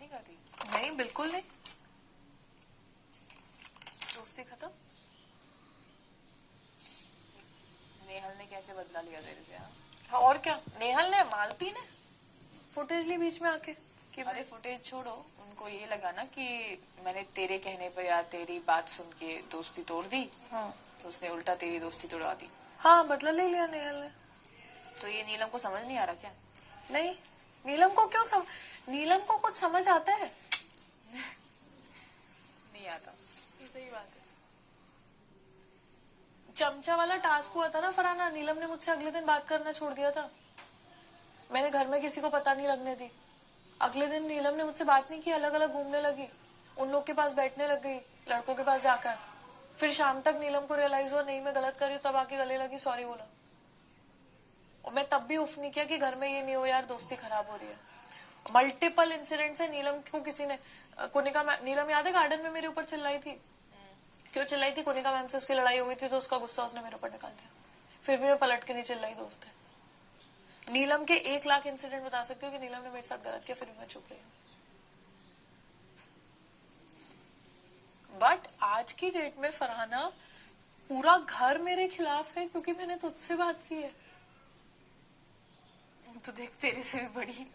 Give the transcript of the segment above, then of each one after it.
नहीं कर रही? नहीं, बिल्कुल नहीं। दोस्ती खत्म। नेहल ने कैसे बदला लिया तेरे से? हाँ और क्या, नेहल ने, मालती ने फुटेज ली बीच में आके कि अरे फुटेज छोड़ो, उनको ये लगा ना कि मैंने तेरे कहने पर या तेरी बात सुन के दोस्ती तोड़ दी। हाँ तो उसने उल्टा तेरी दोस्ती तोड़ा दी। हाँ, बदला ले लिया नेहल ने। तो ये नीलम को समझ नहीं आ रहा क्या? नहीं, नीलम को क्यों नीलम को कुछ समझ आता है? नहीं आता। सही बात है। चमचा वाला टास्क हुआ था ना फरहाना, नीलम ने मुझसे अगले दिन बात करना छोड़ दिया था। मैंने घर में किसी को पता नहीं लगने दी। अगले दिन नीलम ने मुझसे बात नहीं की, अलग अलग घूमने लगी, उन लोग के पास बैठने लग गई, लड़कों के पास जाकर। फिर शाम तक नीलम को रियलाइज हुआ नहीं मैं गलत कर रही हूँ, तब आके गले लगी, सॉरी बोला। और मैं तब भी उफ नहीं किया कि घर में ये नहीं हो यार, दोस्ती खराब हो रही है। मल्टीपल इंसिडेंट्स है। नीलम को किसी ने, कोनिका नीलम याद है गार्डन में मेरे ऊपर चिल्लाई थी? क्यों चिल्लाई थी? कोनिका मैम से उसकी लड़ाई हो गई थी तो उसका गुस्सा उसने मेरे ऊपर निकाल दिया। फिर भी मैं पलट के नहीं चिल्लाई, दोस्त है। नीलम के 1 लाख इंसिडेंट बता सकती हूँ कि नीलम ने मेरे साथ गलत किया, फिर भी मैं चुप रही हूँ। बट आज की डेट में फरहाना, पूरा घर मेरे खिलाफ है क्योंकि मैंने तुझसे बात की है। तो देख, तेरे से भी बड़ी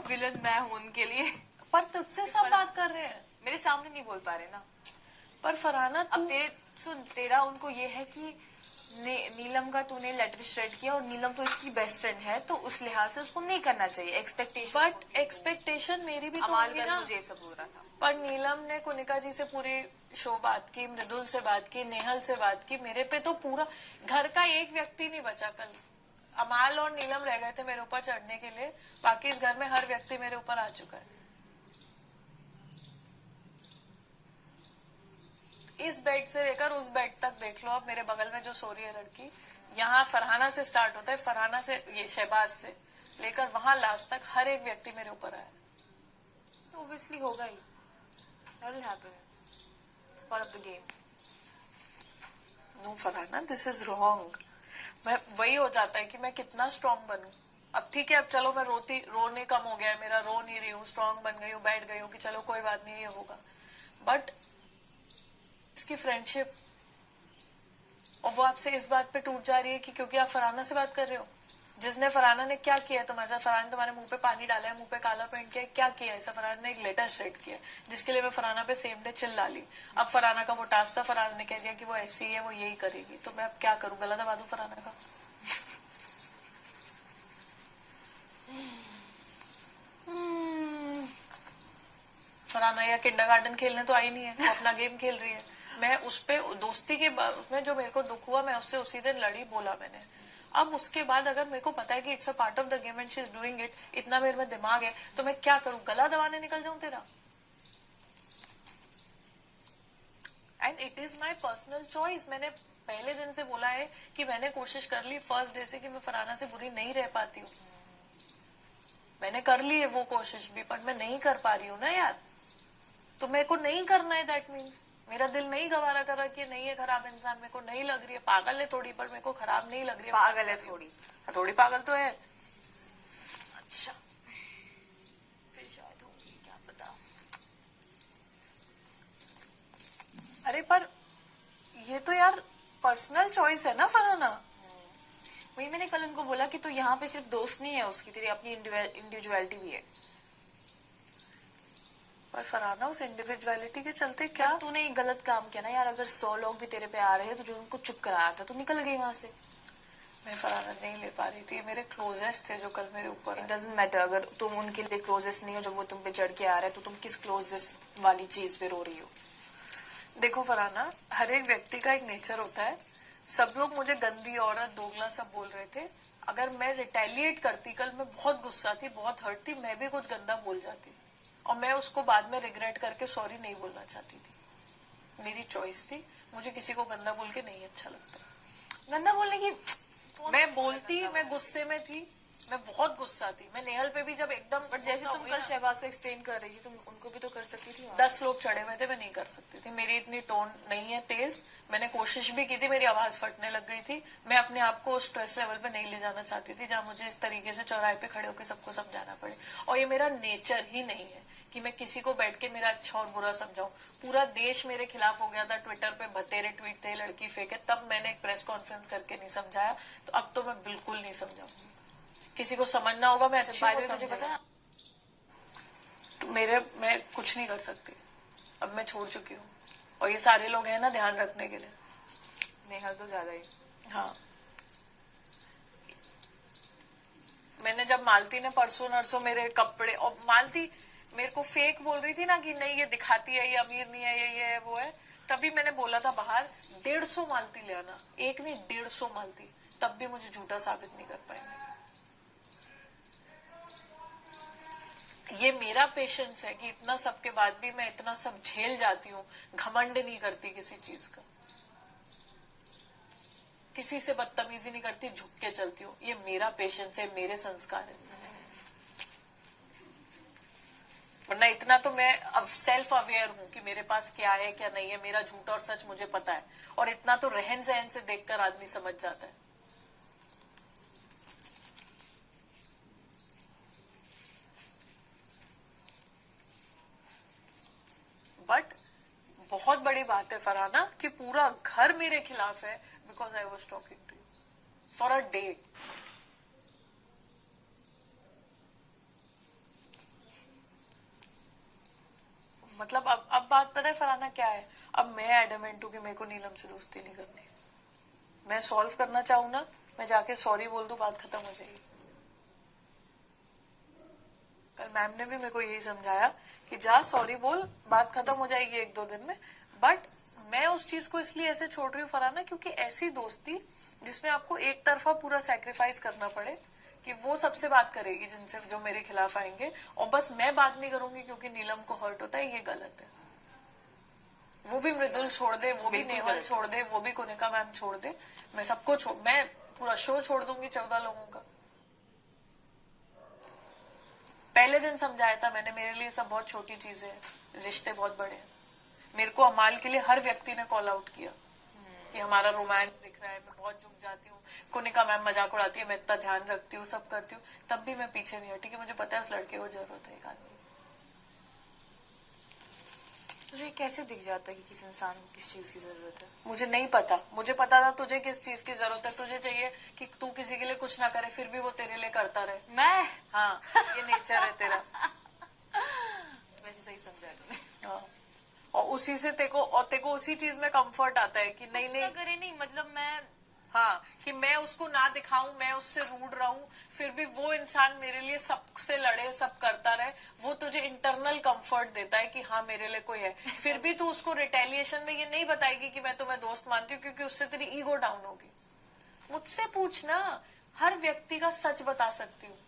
विलन मैं हूं उनके लिए। पर तुझसे सब बात कर रहे हैं, मेरे सामने नहीं बोल पा रहे ना। पर फरहाना अब तेरा उनको ये है कि नीलम का तूने लेटर श्रेड किया और नीलम तो इसकी बेस्ट फ्रेंड है, तो उस लिहाज से उसको नहीं करना चाहिए। एक्सपेक्टेशन, बट एक्सपेक्टेशन मेरी भी तो होगी ना। मुझे सब हो रहा था। पर नीलम ने कोनिका जी से पूरी शो बात की, मृदुल से बात की, नेहल से बात की, मेरे पे तो पूरा घर का एक व्यक्ति नहीं बचा। कल अमाल और नीलम रह गए थे मेरे ऊपर चढ़ने के लिए, बाकी इस घर में हर व्यक्ति मेरे ऊपर आ चुका है। इस बेड से लेकर उस बेड तक देख लो, अब मेरे बगल में जो सो रही है लड़की, यहाँ फरहाना से स्टार्ट होता है, फरहाना से ये शहबाज से लेकर वहां लास्ट तक हर एक व्यक्ति मेरे ऊपर आया। तो ऑब्वियसली होगा ही, that will happen. It's part of the game. No Farhana, this is wrong. मैं वही हो जाता है कि मैं कितना स्ट्रांग बनूं। अब ठीक है, अब चलो मैं रोने कम हो गया है मेरा, रो नहीं रही हूँ, स्ट्रांग बन गई हूँ, बैठ गई हूँ कि चलो कोई बात नहीं, ये होगा। बट इसकी फ्रेंडशिप, और वो आपसे इस बात पे टूट जा रही है कि क्योंकि आप फरहाना से बात कर रहे हो। जिसने, फरहाना ने क्या किया तुम्हारे साथ? फरहाना ने तुम्हारे मुंह पे पानी डाला है, मुंह पे काला पेंट किया, क्या किया ऐसा? फरहाना ने एक लेटर श्रेड किया जिसके लिए मैं फरहाना पे सेम डे चिल्ला ली। अब फरहाना का वो टास्क था, फरहाना ने कह दिया कि वो ऐसी है, वो यही करेगी, तो मैं अब क्या करूं? गला दबा दूं फरहाना का? फरहाना या किंडरगार्टन खेलने तो आई नहीं है, वो अपना गेम खेल रही है। मैं उस पे दोस्ती के में जो मेरे को दुख हुआ, मैं उससे उसी दिन लड़ी, बोला मैंने। अब उसके बाद अगर मेरे को पता है कि it's a part of the game and she is doing it, इतना मेरे में दिमाग है, तो मैं क्या करूं? गला दबाने निकल जाऊं तेरा? And it is my personal choice. मैंने पहले दिन से बोला है कि मैंने कोशिश कर ली फर्स्ट डे से कि मैं फरहाना से बुरी नहीं रह पाती हूँ। मैंने कर ली है वो कोशिश भी, पर मैं नहीं कर पा रही हूँ ना यार। तो मेरे को नहीं करना है, दैट मीन्स मेरा दिल नहीं गवारा कर रहा कि नहीं है खराब इंसान, मेरे को नहीं लग रही है, पागल है थोड़ी, पर मेरे को खराब नहीं लग रही है। पागल है थोड़ी, थोड़ी पागल तो है। अच्छा, फिर शायद होगी, क्या पता। अरे पर ये तो यार पर्सनल चॉइस है ना फरहाना। वही मैंने कल उनको बोला कि तो यहाँ पे सिर्फ दोस्त नहीं है उसकी, तेरी अपनी इंडिविजुअलिटी भी है। पर फरहाना, उस इंडिविजुअलिटी के चलते क्या तूने एक गलत काम किया ना यार। अगर 100 लोग भी तेरे पे आ रहे हैं तो जो उनको चुप कराया था, तो निकल गई वहां से। मैं फरहाना नहीं ले पा रही थी, मेरे क्लोजेस्ट थे जो कल मेरे ऊपर। इट डजंट मैटर, अगर तुम उनके लिए क्लोजेस्ट नहीं हो, जब वो तुम पे चढ़ के आ रहे हैं, तो तुम किस क्लोजेस्ट वाली चीज पे रो रही हो? देखो फरहाना, हर एक व्यक्ति का एक नेचर होता है। सब लोग मुझे गंदी औरत, दोगला सब बोल रहे थे। अगर मैं रिटेलिएट करती, कल मैं बहुत गुस्सा थी, बहुत हर्ट थी, मैं भी कुछ गंदा बोल जाती और मैं उसको बाद में रिग्रेट करके सॉरी नहीं बोलना चाहती थी। मेरी चॉइस थी, मुझे किसी को गंदा बोल के नहीं अच्छा लगता। गंदा बोलने की मैं बोलती, मैं गुस्से में थी, मैं बहुत गुस्सा थी। मैं नेहल पे भी जब एकदम, बट जैसे तुम कल शहबाज को एक्सप्लेन कर रही थी, तुम उनको भी तो कर सकती थी। 10 लोग चढ़े हुए थे, मैं नहीं कर सकती थी। मेरी इतनी टोन नहीं है तेज। मैंने कोशिश भी की थी, मेरी आवाज फटने लग गई थी। मैं अपने आप को स्ट्रेस लेवल पे नहीं ले जाना चाहती थी जहां मुझे इस तरीके से चौराहे पे खड़े होकर सबको समझाना पड़े। और ये मेरा नेचर ही नहीं है कि मैं किसी को बैठ के मेरा अच्छा और बुरा समझाऊं। पूरा देश मेरे खिलाफ हो गया था, ट्विटर पे बतेरे ट्वीट थे, लड़की फेंके, तब मैंने एक प्रेस कॉन्फ्रेंस करके नहीं समझाया। तो अब तो मैं बिल्कुल नहीं समझाऊंगी। किसी को समझना होगा मैं अच्छे को तुझे पता समझाऊंगी। है, तो मैं कुछ नहीं कर सकती। अब मैं छोड़ चुकी हूँ, और ये सारे लोग हैं ना ध्यान रखने के लिए। नेहल तो ज्यादा ही। हाँ, मैंने जब मालती ने परसों नरसों मेरे कपड़े, और मालती मेरे को फेक बोल रही थी ना कि नहीं ये दिखाती है, ये अमीर नहीं है, ये है वो है, तभी मैंने बोला था बाहर 150 मालती ले आना, एक नहीं 150 मालती, तब भी मुझे झूठा साबित नहीं कर पाएंगे। ये मेरा पेशेंस है कि इतना सब के बाद भी मैं इतना सब झेल जाती हूँ, घमंड नहीं करती किसी चीज का, किसी से बदतमीजी नहीं करती, झुक के चलती हूँ। ये मेरा पेशेंस है, मेरे संस्कार है। वरना इतना तो मैं अब सेल्फ अवेयर हूँ कि मेरे पास क्या है क्या नहीं है, मेरा झूठ और सच मुझे पता है, और इतना तो रहन सहन से देखकर आदमी समझ जाता है। बट बहुत बड़ी बात है फरहाना कि पूरा घर मेरे खिलाफ है, because I was talking to you for a day. मतलब अब बात पता है फरहाना क्या है, अब मैं एडमेंट हूं कि मेरे को नीलम से दोस्ती नहीं करनी। मैं सॉल्व करना चाहूँ ना, मैं जाके सॉरी बोल दूं, बात खत्म हो जाएगी। कल मैम ने भी मेरे को यही समझाया कि जा सॉरी बोल, बात खत्म हो जाएगी 1-2 दिन में। बट मैं उस चीज को इसलिए ऐसे छोड़ रही हूँ फरहाना, क्योंकि ऐसी दोस्ती जिसमें आपको एक तरफा पूरा सैक्रिफाइस करना पड़े कि वो सबसे बात करेगी जिनसे जो मेरे खिलाफ आएंगे, और बस मैं बात नहीं करूंगी क्योंकि नीलम को हर्ट होता है, ये गलत है। वो भी मृदुल छोड़ दे, वो भी नेहल छोड़ दे, वो भी कुनिका मैम छोड़ दे, मैं सबको छोड़, मैं पूरा शो छोड़ दूंगी 14 लोगों का। पहले दिन समझाया था मैंने, मेरे लिए सब बहुत छोटी चीजें हैं, रिश्ते बहुत बड़े हैं। मेरे को अमाल के लिए हर व्यक्ति ने कॉल आउट किया कि हमारा रोमांस दिख रहा है, मैं बहुत झुक जाती हूँ, कुनिका मैम मजाक उड़ाती है, मैं इतना ध्यान रखती हूँ, सब करती हूँ, तब भी मैं पीछे नहीं हटी कि मुझे पता है उस लड़के को जरूरत है एक आदमी। तुझे कैसे दिख जाता है कि किसी इंसान को किस चीज की जरूरत है? मुझे नहीं पता, मुझे पता था तुझे किस चीज की जरूरत है। तुझे चाहिए कि तू किसी के लिए कुछ ना करे, फिर भी वो तेरे लिए करता रहे। मैं हाँ, ये नेचर है तेरा। वैसे सही समझा है तूने। हाँ, और उसी से तेको उसी चीज में कंफर्ट आता है कि नहीं नहीं करे नहीं, मतलब मैं, हाँ, कि मैं उसको ना दिखाऊं, मैं उससे रूड रहूं, फिर भी वो इंसान मेरे लिए सबसे लड़े, सब करता रहे, वो तुझे इंटरनल कंफर्ट देता है कि हाँ मेरे लिए कोई है। फिर भी तू उसको रिटेलिएशन में ये नहीं बताएगी कि मैं तुम्हें दोस्त मानती हूँ, क्योंकि उससे तेरी ईगो डाउन होगी। मुझसे पूछना, हर व्यक्ति का सच बता सकती हूँ,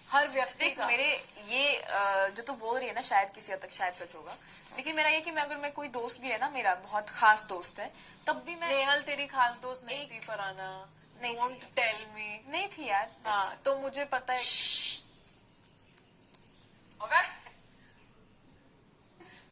हर व्यक्ति देख का। मेरे ये जो तू बोल रही है ना, शायद किसी हद तक शायद सच होगा, लेकिन मेरा ये कि मैं, अगर मैं कोई दोस्त भी है ना, मेरा बहुत खास दोस्त है, तब भी मैं, नेहल तेरी खास दोस्त नहीं थी फरहाना, नहीं डोंट टेल मी। नहीं थी यार। हाँ, तो मुझे पता है। ओके